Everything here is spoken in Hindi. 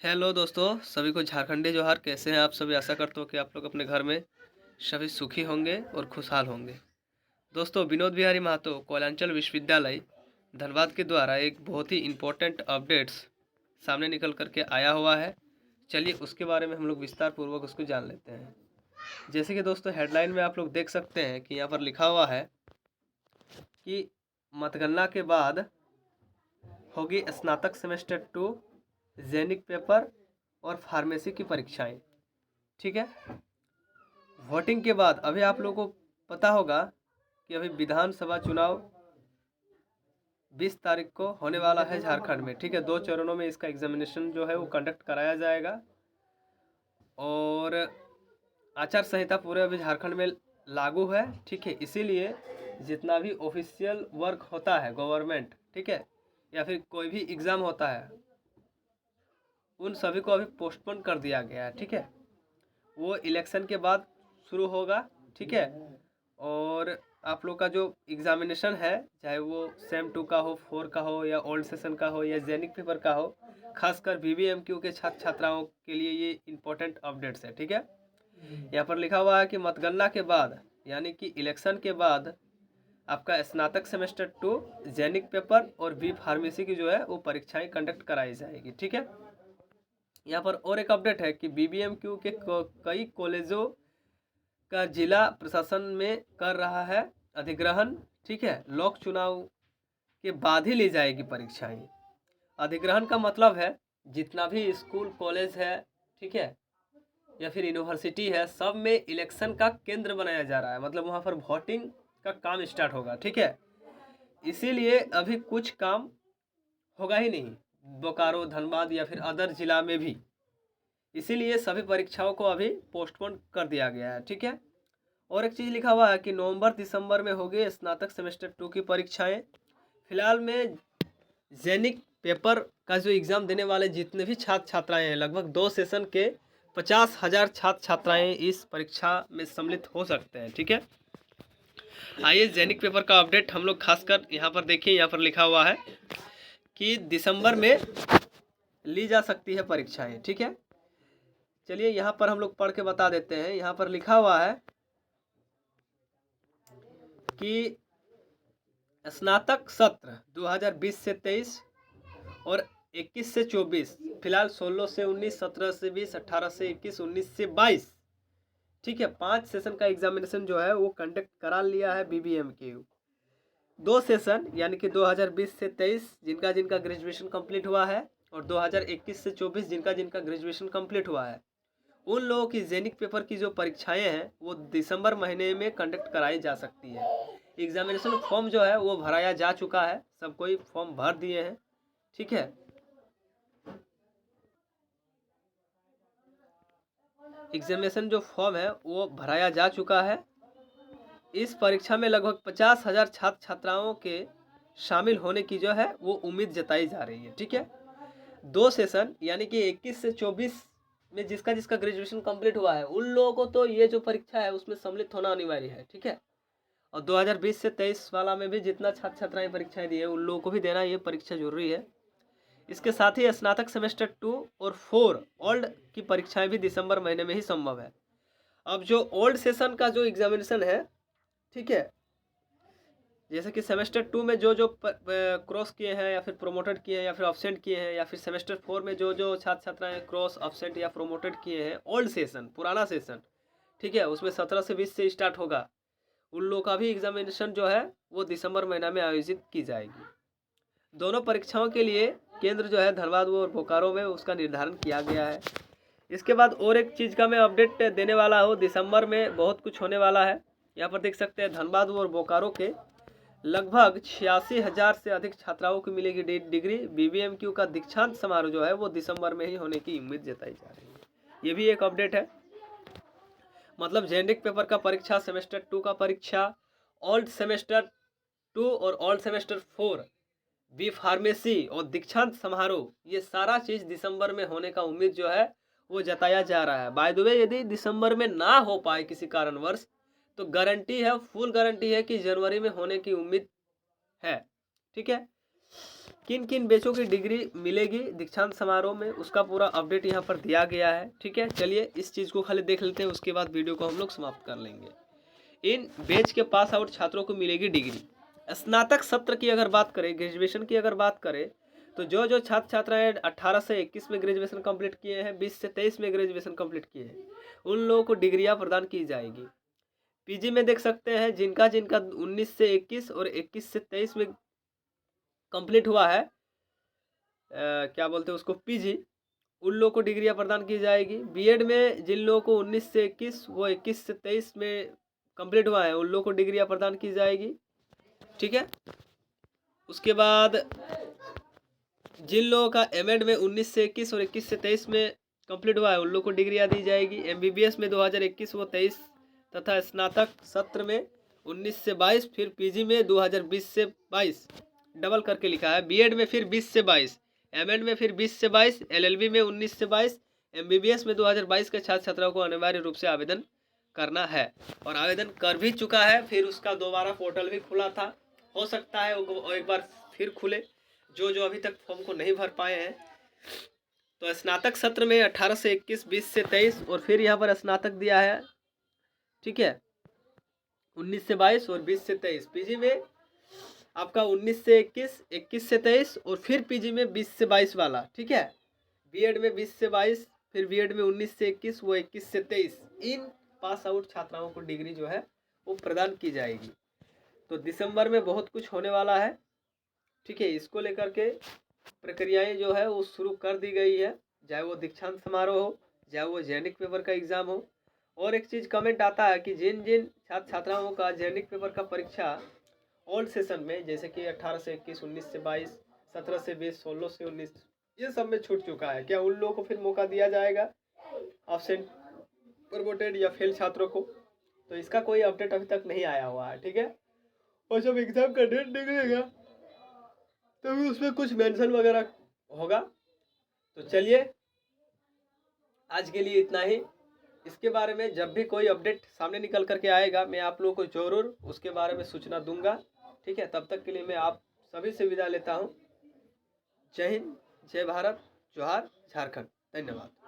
हेलो दोस्तों, सभी को झारखंडी जोहार। कैसे हैं आप सभी? आशा करता हूँ कि आप लोग अपने घर में सभी सुखी होंगे और खुशहाल होंगे। दोस्तों, विनोद बिहारी महतो कोयलांचल विश्वविद्यालय धनबाद के द्वारा एक बहुत ही इम्पोर्टेंट अपडेट्स सामने निकल करके आया हुआ है। चलिए उसके बारे में हम लोग विस्तार पूर्वक उसको जान लेते हैं। जैसे कि दोस्तों हेडलाइन में आप लोग देख सकते हैं कि यहाँ पर लिखा हुआ है कि मतगणना के बाद होगी स्नातक सेमेस्टर 2 जेनिक पेपर और फार्मेसी की परीक्षाएं। ठीक है। वोटिंग के बाद अभी आप लोगों को पता होगा कि अभी विधानसभा चुनाव 20 तारीख को होने वाला है झारखंड में। ठीक है, 2 चरणों में इसका एग्जामिनेशन जो है वो कंडक्ट कराया जाएगा और आचार संहिता पूरे अभी झारखंड में लागू है। ठीक है, इसीलिए जितना भी ऑफिशियल वर्क होता है गवर्नमेंट, ठीक है, या फिर कोई भी एग्ज़ाम होता है उन सभी को अभी पोस्टपोन कर दिया गया है। ठीक है, वो इलेक्शन के बाद शुरू होगा। ठीक है, और आप लोग का जो एग्ज़ामिनेशन है, चाहे वो सेम 2 का हो, 4 का हो, या ओल्ड सेशन का हो, या जेनिक पेपर का हो, खासकर बीबीएमक्यू के छात्र छात्राओं के लिए ये इम्पोर्टेंट अपडेट्स है। ठीक है, यहाँ पर लिखा हुआ है कि मतगणना के बाद यानी कि इलेक्शन के बाद आपका स्नातक सेमेस्टर 2 जेनिक पेपर और बी फार्मेसी की जो है वो परीक्षाएं कंडक्ट कराई जाएगी। ठीक है, यहाँ पर और एक अपडेट है कि बीबीएमक्यू के कई कॉलेजों का जिला प्रशासन में कर रहा है अधिग्रहण। ठीक है, लोक चुनाव के बाद ही ली जाएगी परीक्षाएं। अधिग्रहण का मतलब है जितना भी स्कूल कॉलेज है, ठीक है, या फिर यूनिवर्सिटी है, सब में इलेक्शन का केंद्र बनाया जा रहा है। मतलब वहाँ पर वोटिंग का काम स्टार्ट होगा। ठीक है, इसीलिए अभी कुछ काम होगा ही नहीं बोकारो, धनबाद या फिर अदर जिला में भी। इसीलिए सभी परीक्षाओं को अभी पोस्टपोन कर दिया गया है। ठीक है, और एक चीज़ लिखा हुआ है कि नवंबर दिसंबर में होगी स्नातक सेमेस्टर 2 की परीक्षाएं। फिलहाल में जेनिक पेपर का जो एग्ज़ाम देने वाले जितने भी छात्र छात्राएं हैं, लगभग 2 सेशन के 50,000 छात्र छात्राएं इस परीक्षा में सम्मिलित हो सकते हैं। ठीक है, आइए जेनिक पेपर का अपडेट हम लोग खासकर यहाँ पर देखिए। यहाँ पर लिखा हुआ है कि दिसंबर में ली जा सकती है परीक्षाएं। ठीक है, चलिए यहाँ पर हम लोग पढ़ के बता देते हैं। यहाँ पर लिखा हुआ है कि स्नातक सत्र 2020 से 23 और 21 से 24, फिलहाल 16 से 19, 17 से 20, 18 से 21, 19 से 22, ठीक है, 5 सेशन का एग्जामिनेशन जो है वो कंडक्ट करा लिया है बीबीएमक्यू। 2 सेशन यानी कि 2020 से 23 जिनका जिनका ग्रेजुएशन कंप्लीट हुआ है, और 2021 से 24 जिनका जिनका ग्रेजुएशन कंप्लीट हुआ है, उन लोगों की जेनिक पेपर की जो परीक्षाएं हैं वो दिसंबर महीने में कंडक्ट कराई जा सकती है। एग्जामिनेशन फॉर्म जो है वो भराया जा चुका है, सब कोई फॉर्म भर दिए हैं। ठीक है, एग्जामिनेशन जो फॉर्म है वो भराया जा चुका है। इस परीक्षा में लगभग 50,000 छात्र छात्राओं के शामिल होने की जो है वो उम्मीद जताई जा रही है। ठीक है, 2 सेशन यानी कि 21 से 24 में जिसका जिसका ग्रेजुएशन कंप्लीट हुआ है उन लोगों को तो ये जो परीक्षा है उसमें सम्मिलित होना अनिवार्य है। ठीक है, और 2020 से 23 वाला में भी जितना छात्र छात्राएं परीक्षाएं दिए उन लोगों को भी देना ये परीक्षा जरूरी है। इसके साथ ही स्नातक सेमेस्टर 2 और 4 ओल्ड की परीक्षाएं भी दिसंबर महीने में ही संभव है। अब जो ओल्ड सेशन का जो एग्जामिनेशन है, ठीक है, जैसे कि सेमेस्टर 2 में जो जो क्रॉस किए हैं या फिर प्रोमोटेड किए हैं या फिर ऑब्सेंट किए हैं, या फिर सेमेस्टर 4 में जो जो छात्र छात्राएं क्रॉस, ऑब्सेंट या प्रोमोटेड किए हैं, ओल्ड सेशन पुराना सेशन, ठीक है, उसमें 17 से 20 से स्टार्ट होगा, उन लोगों का भी एग्जामिनेशन जो है वो दिसंबर महीना में आयोजित की जाएगी। दोनों परीक्षाओं के लिए केंद्र जो है धनबाद और बोकारो में उसका निर्धारण किया गया है। इसके बाद और एक चीज़ का मैं अपडेट देने वाला हूँ, दिसंबर में बहुत कुछ होने वाला है। यहाँ पर देख सकते हैं धनबाद और बोकारो के लगभग 86,000 से अधिक छात्राओं को मिलेगी डिग्री। बीबीएमक्यू का दीक्षांत समारोह जो है वो दिसंबर में ही होने की उम्मीद जताई जा रही है। ये भी एक अपडेट है। मतलब जेनेरिक पेपर का परीक्षा, सेमेस्टर 2 का परीक्षा, ओल्ड सेमेस्टर 2 और ओल्ड सेमेस्टर 4, बी फार्मेसी और दीक्षांत समारोह, ये सारा चीज़ दिसंबर में होने का उम्मीद जो है वो जताया जा रहा है। बाय द वे, यदि दिसंबर में ना हो पाए किसी कारणवश तो गारंटी है, फुल गारंटी है कि जनवरी में होने की उम्मीद है। ठीक है, किन किन बैचों की डिग्री मिलेगी दीक्षांत समारोह में, उसका पूरा अपडेट यहाँ पर दिया गया है। ठीक है, चलिए इस चीज़ को खाली देख लेते हैं, उसके बाद वीडियो को हम लोग समाप्त कर लेंगे। इन बैच के पास आउट छात्रों को मिलेगी डिग्री। स्नातक सत्र की अगर बात करें, ग्रेजुएशन की अगर बात करें, तो जो जो छात्र छात्राएं 18 से 21 में ग्रेजुएशन कंप्लीट किए हैं, 20 से 23 में ग्रेजुएशन कंप्लीट किए हैं, उन लोगों को डिग्रियां प्रदान की जाएगी। पीजी में देख सकते हैं जिनका जिनका 19 से 21 और 21 से 23 में कंप्लीट हुआ है, क्या बोलते हैं उसको, पीजी, उन लोगों को डिग्रियां प्रदान की जाएगी। बीएड में जिन लोगों को 19 से 21 वो 21 से 23 में कंप्लीट हुआ है, उन लोगों को डिग्रियां प्रदान की जाएगी। ठीक है, उसके बाद जिन लोगों का एमएड में 19 से 21 और 21 से 23 में कंप्लीट हुआ है, उन लोगों को डिग्रियां दी जाएगी। एमबीबीएस में 2021 व 23 तथा स्नातक सत्र में 19 से 22, फिर पीजी में 2020 से 22 डबल करके लिखा है। बीएड में फिर 20 से 22, एमएड में फिर 20 से 22, एलएलबी में 19 से 22, एमबीबीएस में 2022 के छात्र छात्राओं को अनिवार्य रूप से आवेदन करना है, और आवेदन कर भी चुका है। फिर उसका दोबारा पोर्टल भी खुला था, हो सकता है वो एक बार फिर खुले, जो जो अभी तक फॉर्म को नहीं भर पाए हैं। तो स्नातक सत्र में 18 से 21, 20 से 23, और फिर यहाँ पर स्नातक दिया है। ठीक है, 19 से 22 और 20 से 23। पीजी में आपका 19 से 21, 21 से 23, और फिर पीजी में 20 से 22 वाला। ठीक है, बीएड में 20 से 22, फिर बीएड में 19 से 21, वो 21 से 23। इन पास आउट छात्राओं को डिग्री जो है वो प्रदान की जाएगी। तो दिसंबर में बहुत कुछ होने वाला है। ठीक है, इसको लेकर के प्रक्रियाएं जो है वो शुरू कर दी गई है, चाहे वो दीक्षांत समारोह हो, चाहे वो जेनिक पेपर का एग्ज़ाम हो। और एक चीज़ कमेंट आता है कि जिन जिन छात्र छात्राओं का जेनिक पेपर का परीक्षा ओल्ड सेशन में, जैसे कि 18 से 21, 19 से 22, 17 से 20, 16 से 19, ये सब में छूट चुका है, क्या उन लोगों को फिर मौका दिया जाएगा ऑब्सेंट, प्रमोटेड या फेल छात्रों को? तो इसका कोई अपडेट अभी तक नहीं आया हुआ है। ठीक है, और जब एग्ज़ाम का डेट निकलेगा तभी उसमें कुछ मेंशन वगैरह होगा। तो चलिए आज के लिए इतना ही। इसके बारे में जब भी कोई अपडेट सामने निकल करके आएगा, मैं आप लोगों को जरूर उसके बारे में सूचना दूंगा। ठीक है, तब तक के लिए मैं आप सभी से विदा लेता हूँ। जय हिंद, जय भारत, जोहार झारखंड, धन्यवाद।